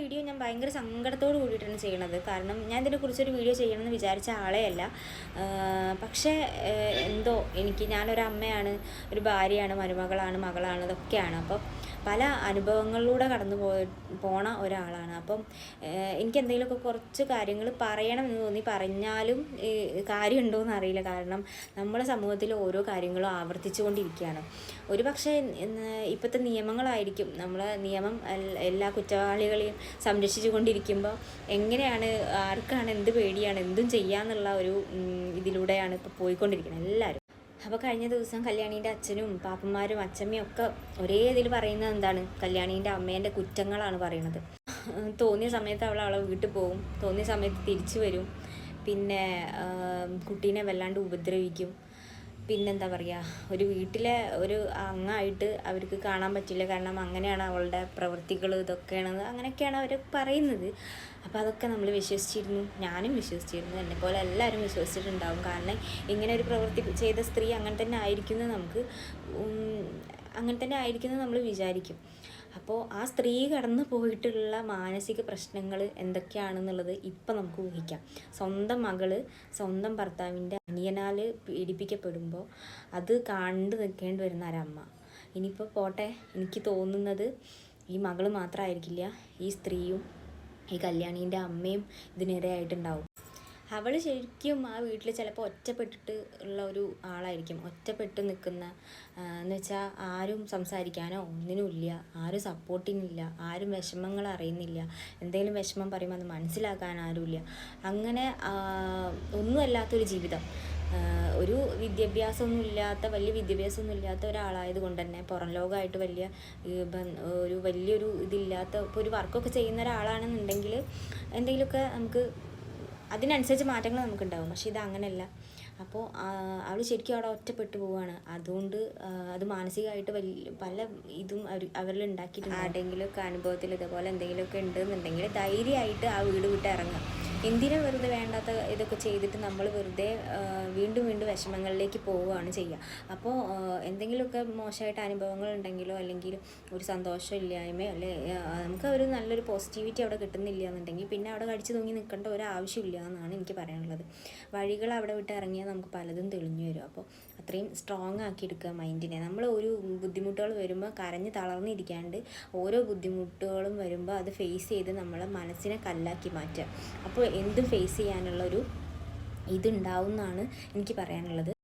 Video ഞാൻ ഭയങ്കര സങ്കടത്തോട് കൂടിയിട്ടാണ് ചെയ്യണത്. കാരണം ഞാൻ ഇതിനെക്കുറിച്ചൊരു വീഡിയോ ചെയ്യണമെന്ന് വിചാരിച്ച ആളെയല്ല. പക്ഷേ എന്തോ ഞാനൊരു അമ്മയാണ്, ഒരു ഭാര്യയാണ്, മരുമകളാണ്, മകളാണ്, ഇതൊക്കെയാണ്. അപ്പം പല അനുഭവങ്ങളിലൂടെ കടന്നു പോണ ഒരാളാണ്. അപ്പം എനിക്ക് എന്തെങ്കിലുമൊക്കെ കുറച്ച് കാര്യങ്ങൾ പറയണമെന്ന് തോന്നി. പറഞ്ഞാലും കാര്യമുണ്ടോയെന്ന് അറിയില്ല. കാരണം നമ്മുടെ സമൂഹത്തിൽ ഓരോ കാര്യങ്ങളും ആവർത്തിച്ചു കൊണ്ടിരിക്കുകയാണ്. ഒരു പക്ഷേ ഇപ്പോഴത്തെ നിയമങ്ങളായിരിക്കും, നമ്മളെ നിയമം എല്ലാ കുറ്റവാളികളെയും സംരക്ഷിച്ചു കൊണ്ടിരിക്കുമ്പോൾ എങ്ങനെയാണ്, ആർക്കാണ് എന്ത് പേടിയാണ്, എന്തും ചെയ്യാന്നുള്ള ഒരു ഇതിലൂടെയാണ് ഇപ്പോൾ പോയിക്കൊണ്ടിരിക്കുന്നത് എല്ലാവരും. അപ്പോൾ കഴിഞ്ഞ ദിവസം കല്യാണീൻ്റെ അച്ഛനും പാപ്പന്മാരും അച്ഛമ്മയും ഒക്കെ ഒരേ ഇതിൽ പറയുന്നത് എന്താണ്, കല്യാണീൻ്റെ അമ്മേൻ്റെ കുറ്റങ്ങളാണ് പറയുന്നത്. തോന്നിയ സമയത്ത് അവളെ വീട്ടിൽ പോകും, തോന്നിയ സമയത്ത് തിരിച്ചു വരും, പിന്നെ കുട്ടീനെ വല്ലാണ്ട് ഉപദ്രവിക്കും. പിന്നെന്താ പറയുക, ഒരു വീട്ടിലെ ഒരു അംഗമായിട്ട് അവർക്ക് കാണാൻ പറ്റില്ല. കാരണം അങ്ങനെയാണ് അവളുടെ പ്രവൃത്തികൾ, ഇതൊക്കെയാണ്, അങ്ങനെയൊക്കെയാണ് അവർ പറയുന്നത്. അപ്പോൾ അതൊക്കെ നമ്മൾ വിശ്വസിച്ചിരുന്നു, ഞാനും വിശ്വസിച്ചിരുന്നു, എന്നെപ്പോലെ എല്ലാവരും വിശ്വസിച്ചിട്ടുണ്ടാവും. കാരണം ഇങ്ങനെ ഒരു പ്രവൃത്തി ചെയ്ത സ്ത്രീ അങ്ങനെ തന്നെ ആയിരിക്കുമെന്ന് നമ്മൾ വിചാരിക്കും. അപ്പോൾ ആ സ്ത്രീ കടന്നു പോയിട്ടുള്ള മാനസിക പ്രശ്നങ്ങൾ എന്തൊക്കെയാണെന്നുള്ളത് ഇപ്പം നമുക്ക് ഊഹിക്കാം. സ്വന്തം മകള് സ്വന്തം ഭർത്താവിൻ്റെ അനിയനാൽ പീഡിപ്പിക്കപ്പെടുമ്പോൾ അത് കണ്ടു നിൽക്കേണ്ടി വരുന്ന ഒരമ്മ. ഇനിയിപ്പോൾ പോട്ടെ, എനിക്ക് തോന്നുന്നത് ഈ മകൾ മാത്രമായിരിക്കില്ല, ഈ സ്ത്രീയും ഈ കല്യാണീൻ്റെ അമ്മയും ഇതിനിരയായിട്ടുണ്ടാവും. അവൾ ശരിക്കും ആ വീട്ടിൽ ചിലപ്പോൾ ഒറ്റപ്പെട്ടിട്ട് ഉള്ള ഒരു ആളായിരിക്കും, ഒറ്റപ്പെട്ട് നിൽക്കുന്ന എന്ന് വെച്ചാൽ ആരും സംസാരിക്കാനോ ഒന്നിനുമില്ല, ആരും സപ്പോർട്ടിങ്ങില്ല, ആരും വിഷമങ്ങൾ അറിയുന്നില്ല, എന്തെങ്കിലും വിഷമം പറയുമ്പോൾ അത് മനസ്സിലാക്കാൻ ആരുമില്ല. അങ്ങനെ ഒന്നുമല്ലാത്തൊരു ജീവിതം. ഒരു വലിയ വിദ്യാഭ്യാസമൊന്നും ഇല്ലാത്ത ഒരാളായത് കൊണ്ട് തന്നെ, പുറം ലോകമായിട്ട് വലിയൊരു ഇതില്ലാത്ത, ഇപ്പോൾ ഒരു വർക്കൊക്കെ ചെയ്യുന്ന ഒരാളാണെന്നുണ്ടെങ്കിൽ എന്തെങ്കിലുമൊക്കെ നമുക്ക് അതിനനുസരിച്ച് മാറ്റങ്ങൾ നമുക്കുണ്ടാകും. പക്ഷേ ഇത് അങ്ങനെയല്ല. അപ്പോൾ അവൾ ശരിക്കും അവിടെ ഒറ്റപ്പെട്ടു പോവുകയാണ്. അതുകൊണ്ട് അത് മാനസികമായിട്ട് പല ഇതും അവരിൽ ഉണ്ടാക്കിയിട്ടുണ്ട്. ആരുടെയെങ്കിലുമൊക്കെ അനുഭവത്തിൽ ഇതുപോലെ എന്തെങ്കിലുമൊക്കെ ഉണ്ടെന്നുണ്ടെങ്കിൽ ധൈര്യമായിട്ട് ആ വീട് വിട്ട് ഇറങ്ങുക. എന്തിനാ വെറുതെ വേണ്ടാത്ത ഇതൊക്കെ ചെയ്തിട്ട് നമ്മൾ വെറുതെ വീണ്ടും വിഷമങ്ങളിലേക്ക് പോവുകയാണ് ചെയ്യുക. അപ്പോൾ എന്തെങ്കിലുമൊക്കെ മോശമായിട്ട് അനുഭവങ്ങൾ ഉണ്ടെങ്കിലോ അല്ലെങ്കിൽ ഒരു സന്തോഷമില്ലായ്മയോ നമുക്ക് ഒരു നല്ലൊരു പോസിറ്റിവിറ്റി അവിടെ കിട്ടുന്നില്ല എന്നുണ്ടെങ്കിൽ പിന്നെ അവിടെ കടിച്ചു തൂങ്ങി നിൽക്കേണ്ട ഒരു ആവശ്യമില്ല എന്നാണ് എനിക്ക് പറയാനുള്ളത്. വഴികൾ അവിടെ വിട്ട് ഇറങ്ങിയാൽ നമുക്ക് പലതും തെളിഞ്ഞു വരും. അപ്പോൾ അത്രയും സ്ട്രോങ് ആക്കി എടുക്കുക മൈൻഡിനെ. നമ്മൾ ഒരു ബുദ്ധിമുട്ടുകൾ വരുമ്പോൾ കരഞ്ഞ് തളർന്നിരിക്കാണ്ട് ഓരോ ബുദ്ധിമുട്ടുകളും വരുമ്പോൾ അത് ഫേസ് ചെയ്ത് നമ്മളെ മനസ്സിനെ കല്ലാക്കി മാറ്റുക. അപ്പോൾ എന്തും ഫേസ് ചെയ്യാനുള്ളൊരു ഇതുണ്ടാവും എന്നാണ് എനിക്ക് പറയാനുള്ളത്.